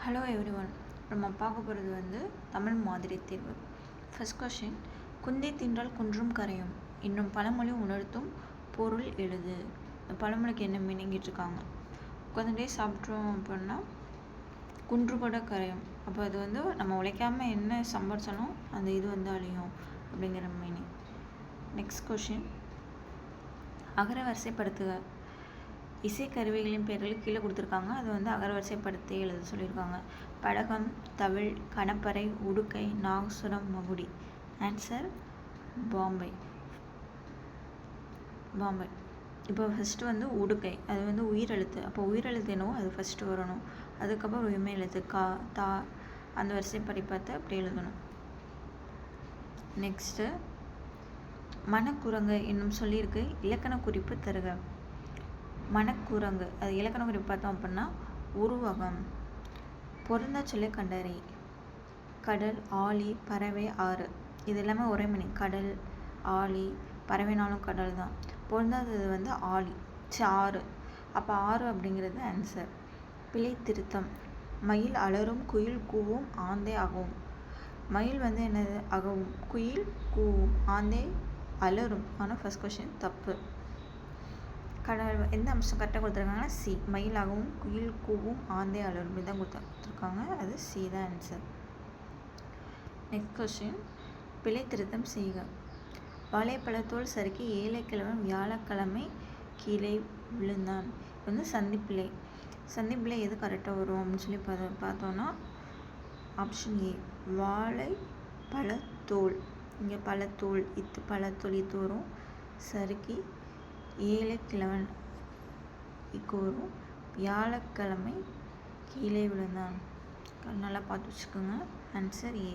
Hello everyone, நம்ம பார்க்க போகிறது வந்து தமிழ் மாதிரி தேர்வு. ஃபர்ஸ்ட் கொஷின், குந்தை தின்றால் குன்றும் கரையும் இன்னும் பழமொழி உணர்த்தும் பொருள் எழுது. இந்த பழமொழிக்கு என்ன மீனிங் கேட்டிருக்காங்க. உட்காந்துட்டே சாப்பிட்றோம் அப்படின்னா குன்று கூட கரையும். அப்போ அது வந்து நம்ம உழைக்காமல் என்ன சம்பாதிச்சாலும் அந்த இது வந்து அழியும் அப்படிங்கிற மீனிங். நெக்ஸ்ட் கொஷின், அகரவரிசைப்படுத்துக. இசைக்கருவிகளின் பெயர்கள் கீழே கொடுத்துருக்காங்க. அது வந்து அகரவரிசைப்படுத்தி எழுத சொல்லியிருக்காங்க. படகம், தவில், கணப்பறை, உடுக்கை, நாகசுரம், மகுடி. ஆன்சர் பாம்பே. இப்போ ஃபஸ்ட்டு வந்து உடுக்கை, அது வந்து உயிரெழுத்து. அப்போ உயிரெழுத்து என்னவோ அது ஃபஸ்ட்டு வரணும். அதுக்கப்புறம் உயிர்மை எழுத்து கா, தா, அந்த வரிசைப்படி பார்த்து அப்படி எழுதணும். நெக்ஸ்ட்டு, மனக்குரங்கு என்னும் சொல்லியிருக்கு, இலக்கண குறிப்பு தருக. மனக்குரங்கு, அது இலக்கண குறிப்பு பார்த்தோம் அப்படின்னா உருவகம். பொருந்தா சொல்லை கண்டறி. கடல், ஆழி, பறவை, ஆறு. இது எல்லாமே ஒரே மீனிங். கடல், ஆழி, பறவைனாலும் கடல் தான். பொருந்தாதது வந்து ஆழி, ஆறு. அப்போ ஆறு அப்படிங்கிறது ஆன்சர். பிழை திருத்தம். மயில் அலரும், குயில் கூவும், ஆந்தை அகவும். மயில் வந்து என்னது அகவும், குயில் கூவும், ஆந்தை அலரும். ஆனால் ஃபர்ஸ்ட் கொஸ்டின் தப்பு. கடல் எந்த அம்சம் கரெக்டாக கொடுத்துருக்காங்கன்னா சி. மயிலாகவும், குயில் கூவும், ஆந்தை அலரும் இதுதான் கொடுத்துருக்காங்க. அது சி தான் ஆன்சர். நெக்ஸ்ட் கொஸ்டின், பிழை திருத்தம் செய்க. வாழைப்பழத்தோல் சறுக்கி ஏழைக்கிழவன் வியாழக்கிழமை கீழே விழுந்தான். இது வந்து சந்திப்பிழை. சந்திப்பிழை எது கரெக்டாக வரும் அப்படின்னு சொல்லி பார்த்தோன்னா ஆப்ஷன் ஏ, வாழைப்பழத்தோல். இங்கே பழத்தோல், இத்து பழத்தோல் இது வரும். சறுக்கி ஏழைக்கிழவன் இக்கு வரும். வியாழக்கிழமை கீழே விழுந்தான். நல்லா பார்த்து வச்சுக்கோங்க. Answer A.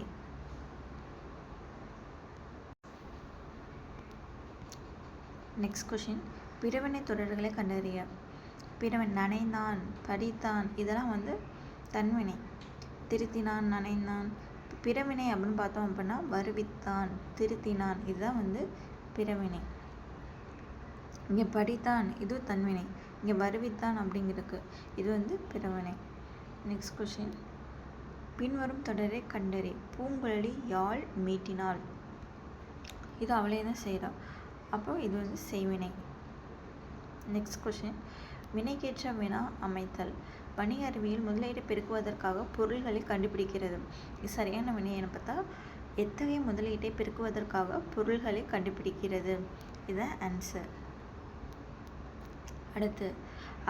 நெக்ஸ்ட் கொஷின், பிறவினை தொடர்களை கண்டறிய. பிறவன் நனைந்தான், படித்தான், இதெல்லாம் வந்து தன்வினை. திருத்தினான், நனைந்தான். பிறவினை அப்படின்னு பார்த்தோம் அப்படின்னா வருவித்தான், திருத்தினான், இதுதான் வந்து பிறவினை. இங்கே படித்தான், இது தன்வினை. இங்கே வருவித்தான் அப்படிங்கிறதுக்கு இது வந்து பிறவினை. நெக்ஸ்ட் கொஷின், பின்வரும் தொடரை கண்டறி. பூங்குழலி யாழ் மீட்டினாள். இது அவளே தான் செய்கிறா. அப்போ இது வந்து செய்வினை. நெக்ஸ்ட் கொஷின், வினைக்கேற்ற வினா அமைத்தல். வணிக அறிவியல் முதலீட்டை பெருக்குவதற்காக பொருள்களை கண்டுபிடிக்கிறது. இது சரியான வினை என பார்த்தா எத்தகைய முதலீட்டை பெருக்குவதற்காக பொருள்களை கண்டுபிடிக்கிறது. இதுதான் ஆன்சர். அடுத்து,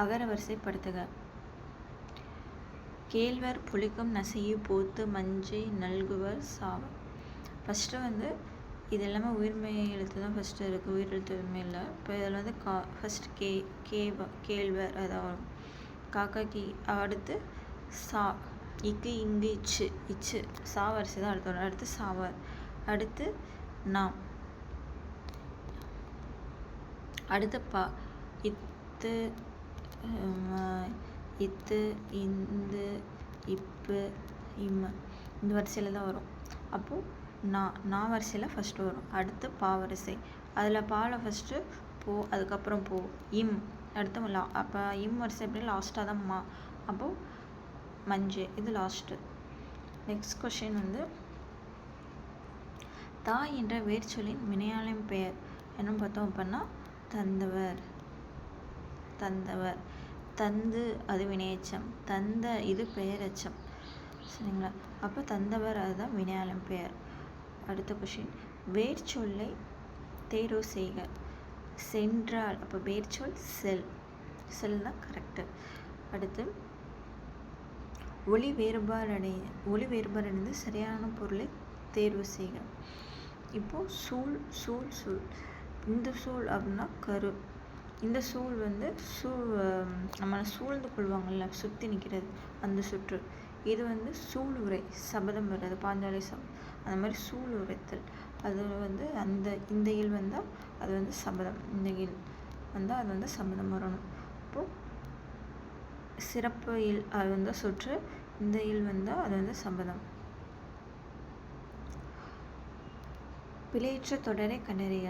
அகரவரிசைப்படுத்துக. கேழ்வர், புளிக்கும், நசையு, போத்து, மஞ்சை, நல்குவர், சாவர். ஃபஸ்ட்டு வந்து இது எல்லாமே உயிர்மை எழுத்து தான் ஃபஸ்ட்டு இருக்குது. உயிரெழுத்து எதுவுமே இல்லை. இப்போ இதில் வந்து ஃபஸ்ட்டு கேழ்வர் அதாவது காக்காக்கி. அடுத்து சா, இக்கு, இங்கு, இச்சு. இச்சு சா வரிசை தான் அடுத்து வரும். அடுத்து சாவர். அடுத்து நாம். அடுத்து பா, இத்து, இத்து, இந்து, இப்பு, இம்மு, இந்த வரிசையில் தான் வரும். அப்போது நான் வரிசையில் ஃபஸ்ட்டு வரும். அடுத்து பா வரிசை. அதில் பாவில் ஃபஸ்ட்டு போ, அதுக்கப்புறம் போ, இம், அடுத்து லா. அப்போ இம் வரிசை எப்படி லாஸ்ட்டாக தான் மா. அப்போது மஞ்சள், இது லாஸ்ட்டு. நெக்ஸ்ட் கொஷின் வந்து, தா என்ற வேர்ச்சொல்லின் வினையாளம் பெயர் என்ன பார்த்தோம் அப்படின்னா தந்தவர். தந்தவர், தந்து அது வினையெச்சம், தந்த இது பெயரெச்சம். சரிங்களா? அப்போ தந்தவர் அதுதான் வினையாளம் பெயர். அடுத்த கொஷின், வேர்ச்சொல்லை தேர்வு செய்க. சென்றால், அப்போ வேர்ச்சொல் செல். செல் தான் கரெக்டு. அடுத்து, ஒளி வேறுபாடடைந்து சரியான பொருளை தேர்வு செய்க. இப்போது சூழ், சூழ், சூழ். இந்த சூழ் அப்படின்னா கரு. இந்த சூழ் வந்து நம்மளை சூழ்ந்து கொள்வாங்கள்ல, சுற்றி நிற்கிறது, அந்த சுற்று. இது வந்து சூழ் உரை, சபதம் வர்றது, பாஞ்சாலி சபதம், அந்த மாதிரி சூழ் உரைத்தல். அது வந்து இந்த இல் வந்தால் அது வந்து சபதம், இந்த இல் வந்தால் அது வந்து சபதம் வரணும். அப்போது சிறப்பு இல் அது வந்து சுற்று, இந்த இல் வந்தால் அது வந்து சபதம். பிழையற்ற தொடரை கண்டறிய.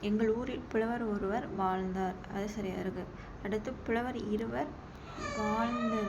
எங்கள் ஊரில் புலவர் ஒருவர் வாழ்ந்தார். அது சரியாக இருக்குது. அடுத்து, புலவர் இருவர் வாழ்ந்தது